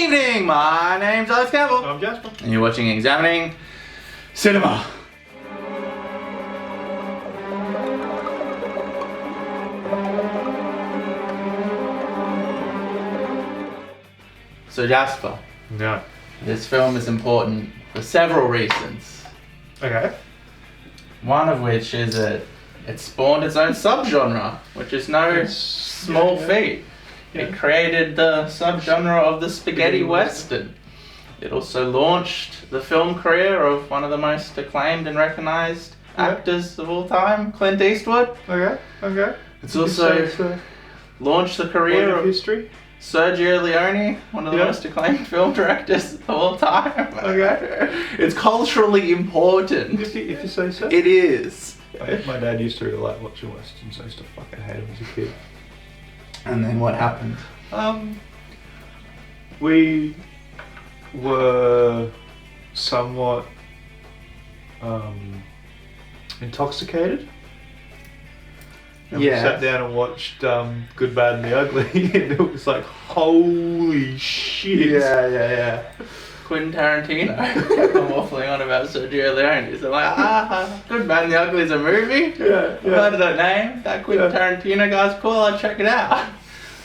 evening, my name's Alex Campbell. I'm Jasper. And you're watching Examining Cinema. So Jasper, No. this film is important for several reasons. Okay. One of which is that it spawned its own subgenre, which is no small feat. Yeah. It created the subgenre of the spaghetti western. It also launched the film career of one of the most acclaimed and recognized actors of all time, Clint Eastwood. Okay. It's also launched the career of history. Sergio Leone, one of the most acclaimed film directors of all time. Okay. It's culturally important. If you say so. It is. My dad used to really like watching westerns. I used to fucking hate them as a kid. And then what happened? We were somewhat intoxicated. And we sat down and watched Good, Bad and the Ugly, and it was like, holy shit. Yeah. Quentin Tarantino kept on waffling on about Sergio Leone. So like, Good, Bad and the Ugly is a movie? Yeah. I've heard of that name. That Quentin Tarantino guy's cool, I'll check it out.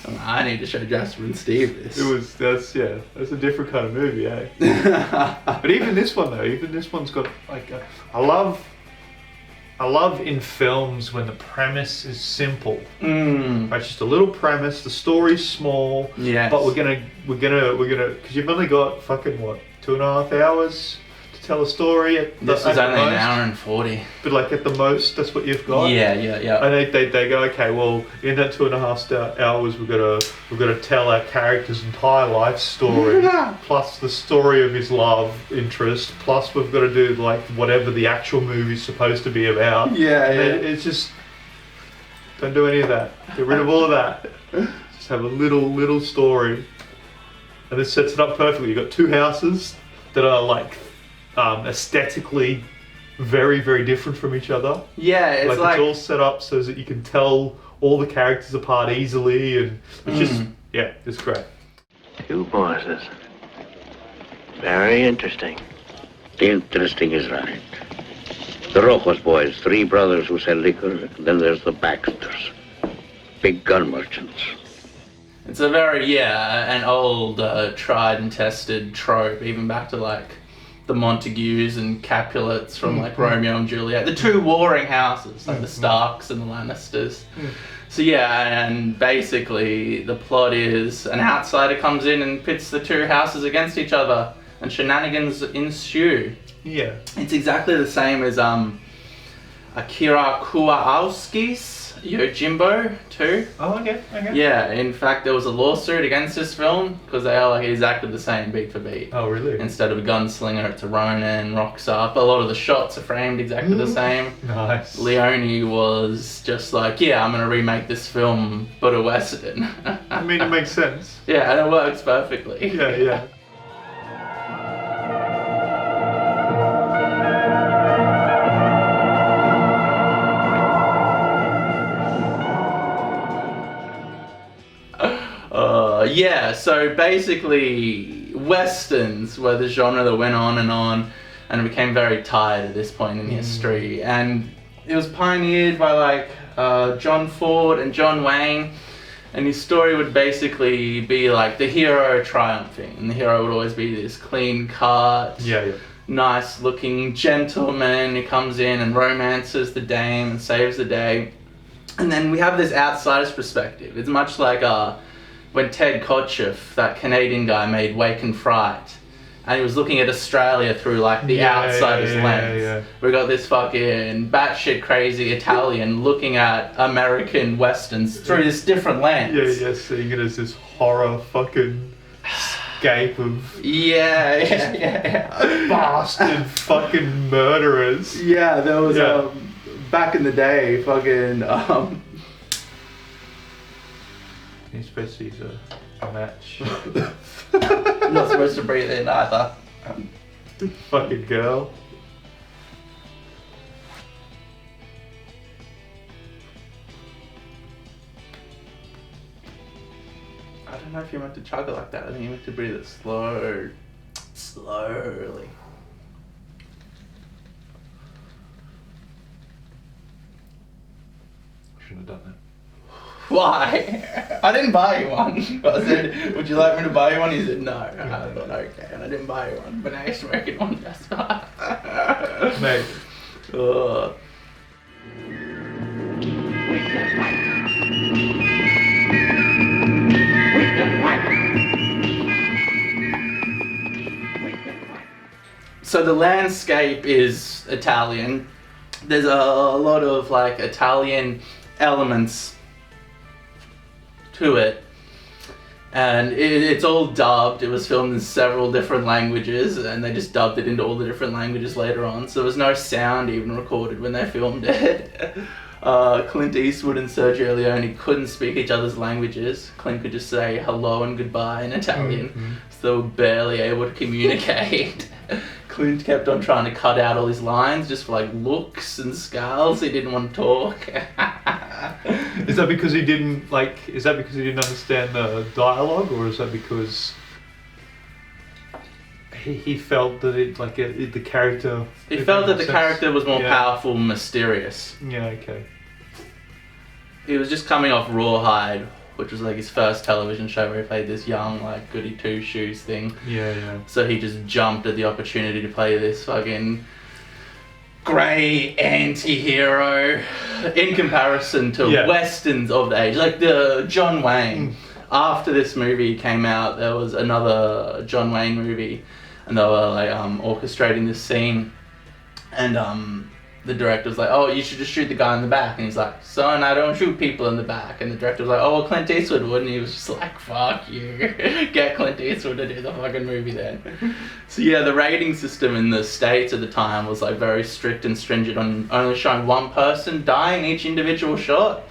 I'm like, I need to show Jasper and Steve this. That's a different kind of movie, eh? But even this one though, got like, I love in films when the premise is simple. Right, just a little premise, the story's small. Yes. But we're gonna, because you've only got fucking 2.5 hours to tell a story. This is only an hour and 40. But like at the most, that's what you've got. Yeah. And they go, okay, well, in that 2.5 hours, we've got to tell our character's entire life story, plus the story of his love interest, plus we've got to do like whatever the actual movie's supposed to be about. Yeah. It's just, don't do any of that. Get rid of all of that. Just have a little story, and this sets it up perfectly. You've got two houses that are like aesthetically very, very different from each other. Yeah, it's like it's all set up so that you can tell all the characters apart easily, and it's just it's great. Two bosses. Very interesting. Interesting is right. The Rojo's boys, 3 brothers who sell liquor, and then there's the Baxters, big gun merchants. It's a very, an old, tried and tested trope, even back to like the Montagues and Capulets from like Romeo and Juliet. The two warring houses, like the Starks and the Lannisters. So and basically the plot is an outsider comes in and pits the two houses against each other and shenanigans ensue. Yeah. It's exactly the same as Akira Kurosawa's Yojimbo too. Oh, okay. Yeah, in fact there was a lawsuit against this film because they are like exactly the same beat for beat. Oh, really? Instead of a gunslinger, it's a Ronin, rocks up. A lot of the shots are framed exactly the same. Nice. Leone was just like, I'm gonna remake this film but a western. I mean, it makes sense. Yeah, and it works perfectly. Yeah. So basically, westerns were the genre that went on and became very tired at this point in history. And it was pioneered by like John Ford and John Wayne, and his story would basically be like the hero triumphing, and the hero would always be this clean-cut, nice-looking gentleman who comes in and romances the dame and saves the day. And then we have this outsider's perspective. It's much like when Ted Kotcheff, that Canadian guy, made Wake and Fright, and he was looking at Australia through like the outsider's lens. Yeah. We got this fucking batshit crazy Italian looking at American westerns through this different lens. Yeah, seeing it as this horror fucking scape of bastard fucking murderers. Yeah, there was back in the day, fucking He's supposed to use a match. I'm not supposed to breathe in either. Fucking girl. I don't know if you're meant to chug it like that. I think you're meant to breathe it slowly. Shouldn't have done that. Why? I didn't buy you one. I said, would you like me to buy you one? He said, no. I thought, okay, and I didn't buy you one. But now you're smoking one just fine. Mate. So the landscape is Italian. There's a lot of like Italian elements to it, and it's all dubbed. It was filmed in several different languages, and they just dubbed it into all the different languages later on, so there was no sound even recorded when they filmed it. Clint Eastwood and Sergio Leone couldn't speak each other's languages. Clint could just say hello and goodbye in Italian, so they were barely able to communicate. Clint kept on trying to cut out all his lines just for like looks and scowls. He didn't want to talk. Is that because he didn't understand the dialogue, or is that because he felt that the character? He felt that the character was more powerful and mysterious. Yeah, okay. He was just coming off Rawhide, which was like his first television show where he played this young like goody two shoes thing. Yeah. So he just jumped at the opportunity to play this fucking grey anti-hero in comparison to westerns of the age, like the John Wayne. After this movie came out, there was another John Wayne movie, and they were like orchestrating this scene, and the director was like, oh, you should just shoot the guy in the back. And he's like, son, I don't shoot people in the back. And the director was like, oh, well, Clint Eastwood would. And he was just like, fuck you. Get Clint Eastwood to do the fucking movie then. So yeah, the rating system in the States at the time was like very strict and stringent on only showing one person die in each individual shot.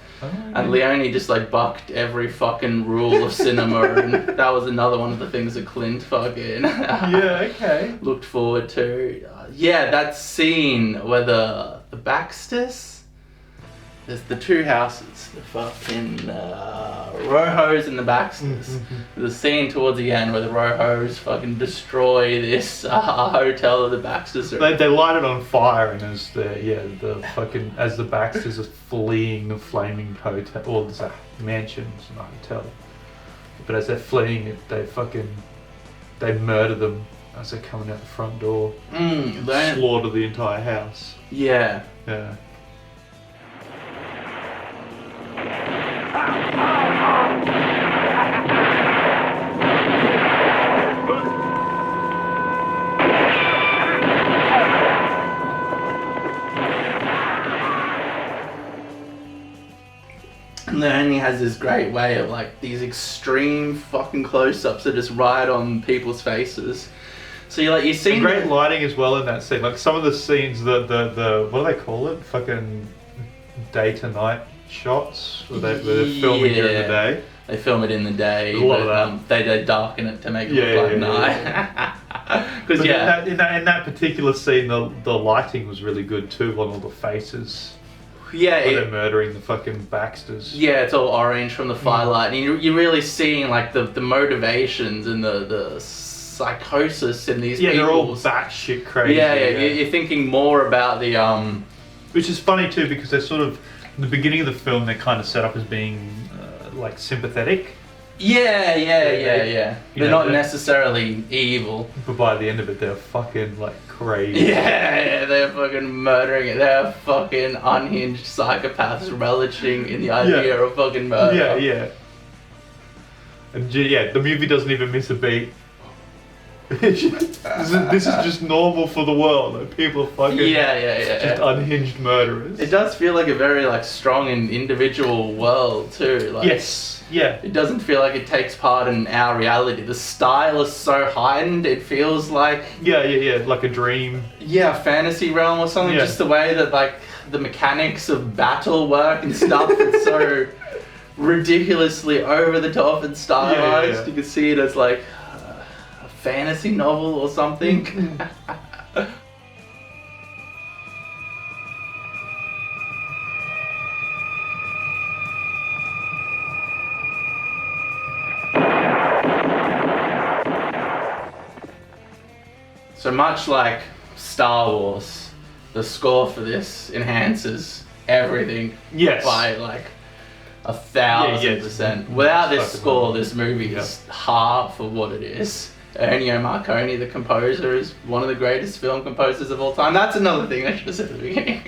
And Leone just like bucked every fucking rule of cinema, and that was another one of the things that Clint fucking looked forward to. Yeah, that scene where the Baxters, there's the two houses, the fucking Rojos and the Baxters. There's a scene towards the end where the Rojos fucking destroy this hotel of the Baxters. They light it on fire, and as the Baxters are fleeing the flaming hotel, or there's a mansion, it's not a hotel. But as they're fleeing it, they murder them as they're coming out the front door. Slaughter the entire house. Yeah. Yeah. And then he has this great way of like these extreme fucking close-ups that just right on people's faces. So you see great lighting as well in that scene. Like some of the scenes, the what do they call it? Fucking day to night shots, where they're filming during the day. They film it in the day. There's a lot of that. They darken it to make it look like night. Because in that particular scene, the lighting was really good too on all the faces. Yeah, they're murdering the fucking Baxters. Yeah, it's all orange from the firelight, and you're really seeing like the motivations and the psychosis in these people. Yeah, they're all batshit crazy. Yeah, you're thinking more about the which is funny too, because they're sort of in the beginning of the film they're kind of set up as being like sympathetic. Yeah. They're not necessarily evil. But by the end of it, they're fucking like crazy. Yeah, they're fucking murdering it. They're fucking unhinged psychopaths relishing in the idea of fucking murder. Yeah. And the movie doesn't even miss a beat. This is just normal for the world. Like, people are fucking just unhinged murderers. It does feel like a very like strong and individual world too. Like, yes. Yeah. It doesn't feel like it takes part in our reality. The style is so heightened, it feels like... Yeah, like a dream. Yeah, fantasy realm or something. Just the way that like the mechanics of battle work and stuff, it's so ridiculously over the top and stylized. Yeah. You can see it as like a fantasy novel or something. So much like Star Wars, the score for this enhances everything Yes. by like 1,000%. Without this score, this movie is half of what it is. Ennio Morricone, the composer, is one of the greatest film composers of all time. That's another thing I should have said at the beginning.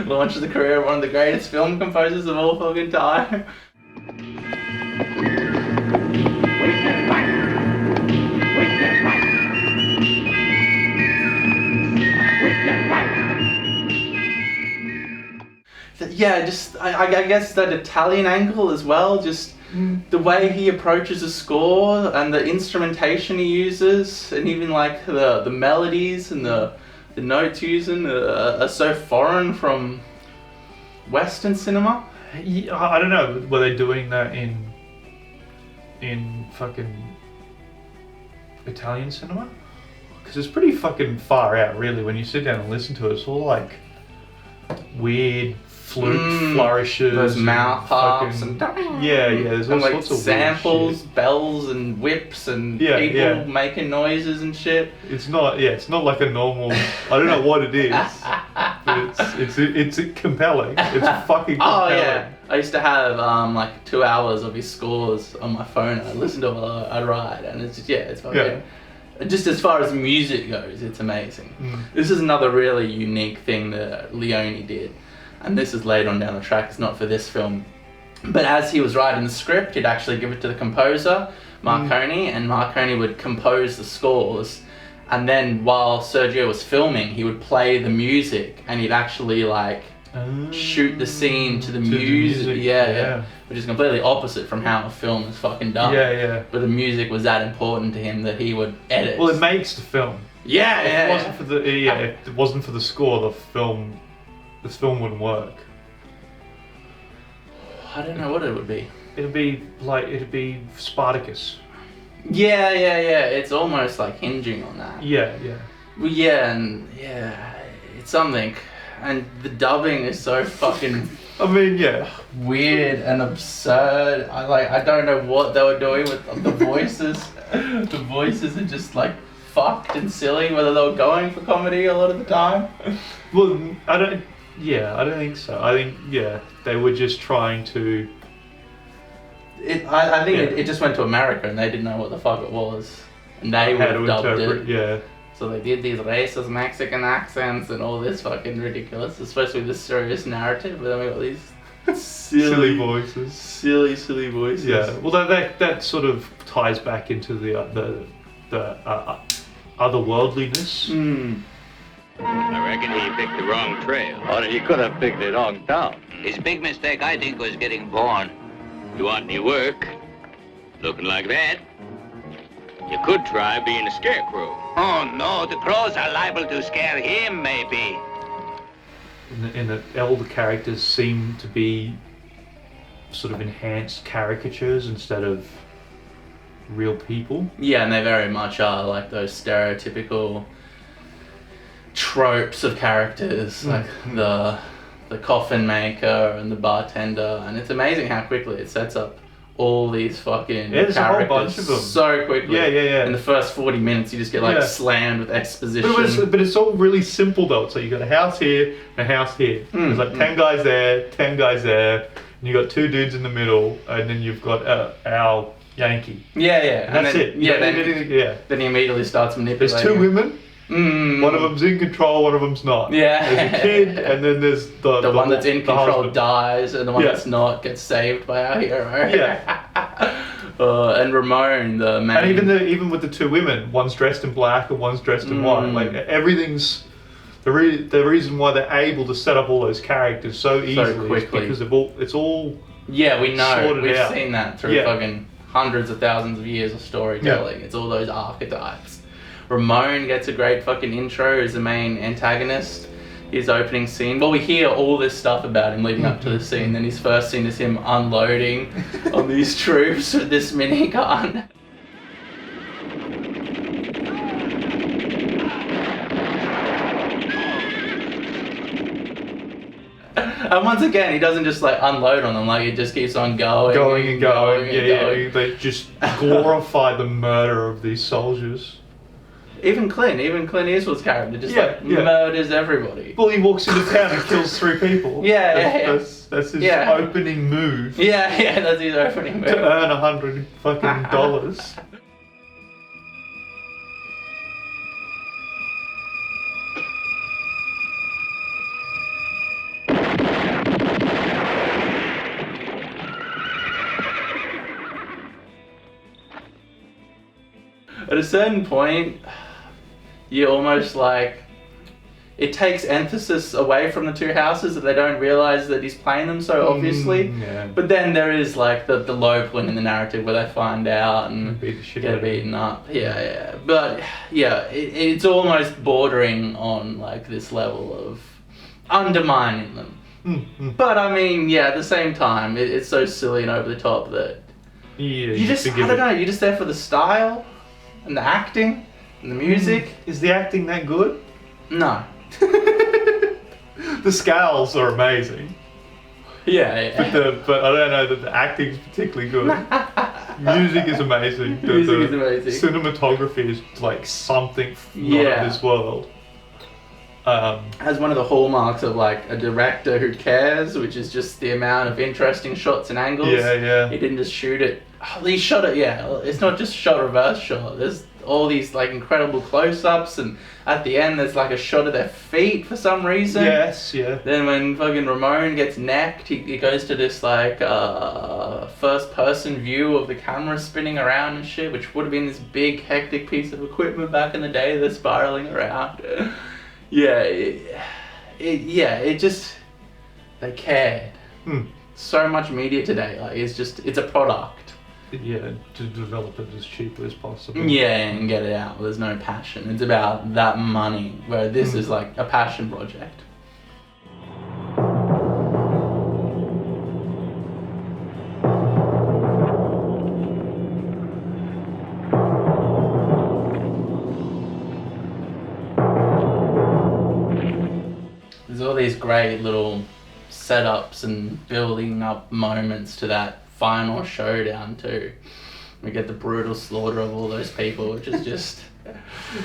Launched the career of one of the greatest film composers of all fucking time. Yeah, just I guess that Italian angle as well, just the way he approaches a score and the instrumentation he uses, and even like the melodies and the notes using are so foreign from Western cinema. Yeah, I don't know, were they doing that in fucking Italian cinema? Because it's pretty fucking far out, really, when you sit down and listen to it. It's all like weird flute flourishes, those mouth harps and there's all and like sorts of samples, weird shit. Bells and whips and people making noises and shit. It's not like a normal. I don't know what it is, but it's compelling. It's fucking compelling. Oh yeah, I used to have like 2 hours of his scores on my phone. I listened to it while I'd ride, and it's just it's fucking. Just as far as music goes, it's amazing. This is another really unique thing that Leone did. And this is laid on down the track, it's not for this film. But as he was writing the script, he'd actually give it to the composer, Morricone, and Morricone would compose the scores. And then while Sergio was filming, he would play the music, and he'd actually like shoot the scene to the music. Yeah. Which is completely opposite from how a film is fucking done. But the music was that important to him that he would edit. Well, it makes the film. If it wasn't for the if it wasn't for the score, this film wouldn't work. I don't know what it would be. It'd be Spartacus. Yeah. It's almost like hinging on that. Well, it's something. And the dubbing is so fucking weird and absurd. I don't know what they were doing with the voices. The voices are just like fucked and silly, whether they were going for comedy a lot of the time. Well, I don't think so. I think they were just trying to. I think it just went to America and they didn't know what the fuck it was, and they would have dubbed it. So they did these racist Mexican accents and all this fucking ridiculous, especially this serious narrative, but then we got these silly voices. Silly voices. Yeah. Well, that sort of ties back into the otherworldliness. I reckon he picked the wrong trail. Or he could have picked the wrong town. His big mistake, I think, was getting born. You want any work? Looking like that? You could try being a scarecrow. Oh, no, the crows are liable to scare him, maybe. In that all the characters seem to be sort of enhanced caricatures instead of real people. Yeah, and they very much are like those stereotypical tropes of characters, like the coffin maker and the bartender, and it's amazing how quickly it sets up all these fucking there's characters a whole bunch of them. so quickly. Yeah. In the first 40 minutes, you just get like slammed with exposition. But it's all really simple though. So you got a house here and a house here. There's like 10 guys there, 10 guys there, and you got 2 dudes in the middle, and then you've got our Yankee. Yeah. And that's it. Then he immediately starts manipulating. There's 2 women. One of them's in control, one of them's not. Yeah. There's a kid, and then there's the one that's in control husband dies, and the one that's not gets saved by our hero. Yeah. And Ramon, the man. And even with the 2 women, one's dressed in black and one's dressed in white. Like everything's the reason why they're able to set up all those characters so easily is because it's all. Yeah, we know. We've out. seen that through fucking hundreds of thousands of years of storytelling. It's all those archetypes. Ramon gets a great fucking intro as the main antagonist. His opening scene. Well, we hear all this stuff about him leading up to the scene. Then his first scene is him unloading on these troops with this minigun. And once again, he doesn't just like unload on them, like it just keeps on going. Going. They just glorify the murder of these soldiers. Even Clint Eastwood's character just murders everybody. Well, he walks into town and kills 3 people. That's his opening move. Yeah, that's his opening move. To earn $100 fucking dollars. At a certain point, you almost like, it takes emphasis away from the 2 houses that they don't realize that he's playing them so obviously. But then there is like the low point in the narrative where they find out and get beaten up. But it's almost bordering on like this level of undermining them. But I mean, at the same time, it's so silly and over the top that you just, I don't know, you're just there for the style and the acting and the music. Is the acting that good? No. The scales are amazing. But I don't know that the acting's particularly good. Music is amazing. Music is amazing. Cinematography is like something not of this world. Has one of the hallmarks of like a director who cares, which is just the amount of interesting shots and angles. He didn't just shoot it. He shot it. It's not just shot reverse shot. There's all these like incredible close-ups, and at the end there's like a shot of their feet for some reason. Then when fucking Ramon gets necked, he goes to this like first-person view of the camera spinning around and shit, which would have been this big hectic piece of equipment back in the day that's spiraling around. It just, they cared. So much media today, like it's a product. To develop it as cheaply as possible. And get it out. There's no passion. It's about that money, where this is like a passion project. There's all these great little setups and building up moments to that final showdown too. We get the brutal slaughter of all those people, which is just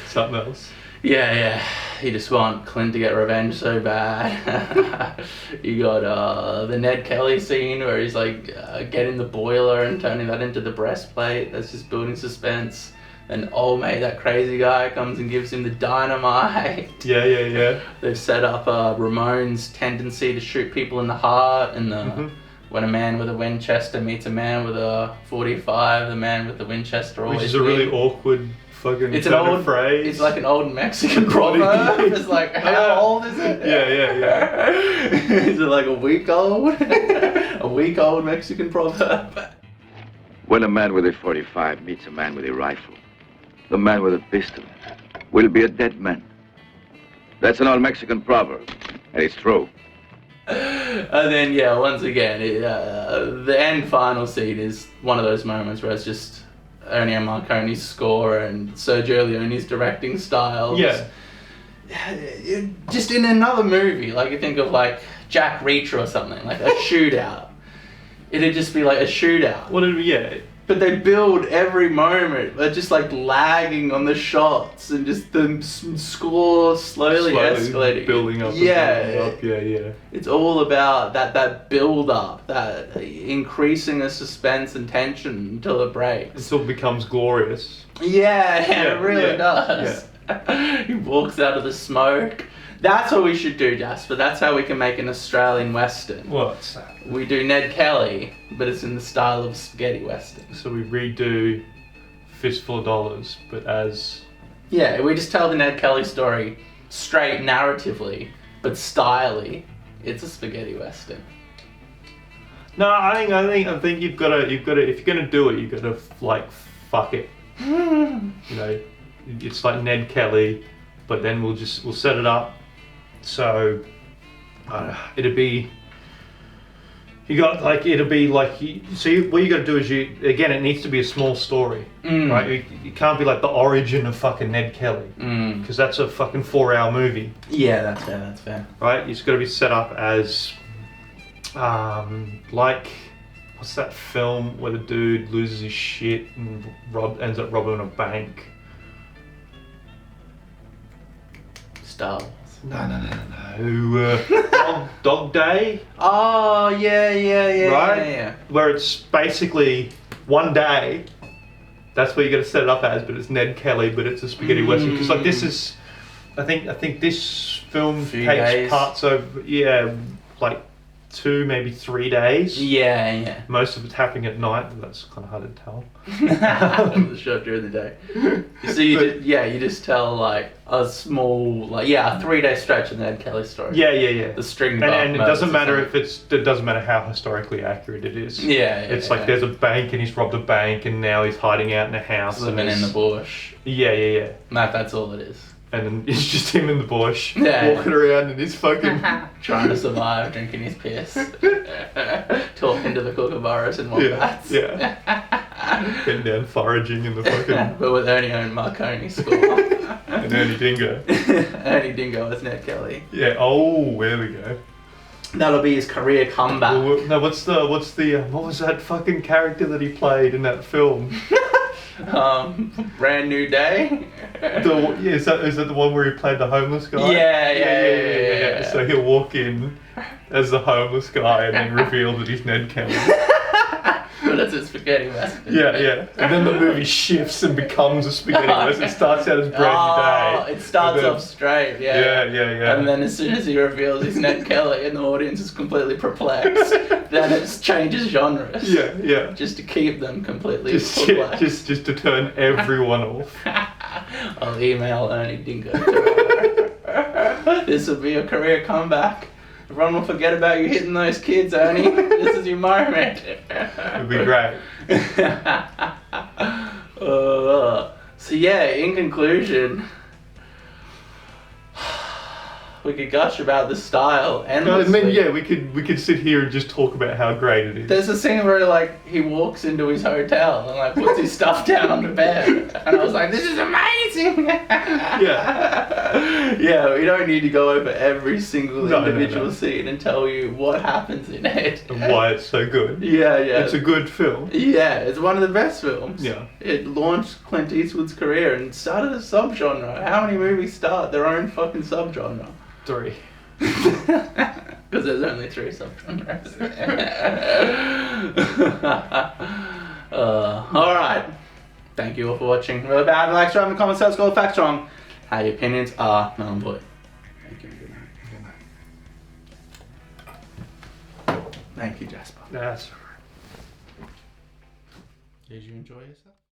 something else. You just want Clint to get revenge so bad. You got the Ned Kelly scene where he's like getting the boiler and turning that into the breastplate. That's just building suspense. And old mate, that crazy guy, comes and gives him the dynamite. They've set up Ramon's tendency to shoot people in the heart, and when a man with a Winchester meets a man with a 45, the man with the Winchester always wins. Which is a really awkward fucking phrase. It's like an old Mexican proverb. It's like, how old is it? Is it like a week old? A week old Mexican proverb? When a man with a 45 meets a man with a rifle, the man with a pistol will be a dead man. That's an old Mexican proverb, and it's true. And then, once again, the end final scene is one of those moments where it's just Ennio Morricone's score and Sergio Leone's directing style. Just in another movie, like you think of like Jack Reacher or something, like a shootout. It'd just be like a shootout. But they build every moment. They're just like lagging on the shots and just the score slowly escalating. Building up. It's all about that build up, that increasing the suspense and tension until it breaks. Until it becomes glorious. It really does. He walks out of the smoke. That's what we should do, Jasper. That's how we can make an Australian Western. What's that? We do Ned Kelly, but it's in the style of spaghetti Western. So we redo Fistful of Dollars, but as... we just tell the Ned Kelly story straight narratively, but stylely. It's a spaghetti Western. No, I think you've got to, if you're gonna do it, you've got to like fuck it. It's like Ned Kelly, but then we'll set it up. So it'd be what you got to do is it needs to be a small story, right? It can't be like the origin of fucking Ned Kelly, because that's a fucking 4-hour movie. That's fair. Right? It's got to be set up as like, what's that film where the dude loses his shit and ends up robbing a bank? Star Wars. No. Dog Day, Oh, yeah. right? Yeah. Where it's basically one day. That's where you got to set it up as, but it's Ned Kelly, but it's a spaghetti western. Because like this is, I think this film Few takes days. parts over, like 2, maybe 3 days. Yeah. Most of it's happening at night, but that's kind of hard to tell. The shot during the day. So you just tell like a small, like a 3-day stretch in the Ned Kelly story. Yeah. The string. And it doesn't matter if it doesn't matter how historically accurate it is. It's like there's a bank and he's robbed a bank and now he's hiding out in a house. living in the bush. Yeah. That's all it is. And then it's just him in the bush, Yeah. walking around in his fucking... Trying to survive, drinking his piss, talking to the kookaburras and wombats. Yeah. Getting down foraging in the fucking... But with Ernie and Marconi score. And Ernie Dingo. Ernie Dingo as Ned Kelly. Yeah. Oh, there we go. That'll be his career comeback. No, what was that fucking character that he played in that film? Brand New Day. Is that the one where he played the homeless guy? Yeah. So he'll walk in as the homeless guy and then reveal that he's Ned Kelly. But it's a spaghetti western. Yeah. And then the movie shifts and becomes a spaghetti western. It starts out as Brand New Day. It starts off straight, Yeah. And then as soon as he reveals he's Ned Kelly and the audience is completely perplexed, then it changes genres. Yeah. Just to keep them completely Just to turn everyone off. I'll email Ernie Dingo. This will be a career comeback. Everyone will forget about you hitting those kids, Ernie. This is your moment. It'd be great. So in conclusion, we could gush about the style endlessly. We could sit here and just talk about how great it is. There's a scene where like he walks into his hotel and like puts his stuff down on the bed, and I was like, "This is amazing!" Yeah, we don't need to go over every single individual scene and tell you what happens in it And why it's so good. Yeah. It's a good film. Yeah, it's one of the best films. Yeah. It launched Clint Eastwood's career and started a subgenre. How many movies start their own fucking subgenre? 3. Because there's only 3 subgenres. Alright. Thank you all for watching. Really bad, like, subscribe, and comment, sales, go, facts wrong. How your opinions are known, boy. Thank you. Good night. Thank you, Jasper. That's Did you enjoy yourself?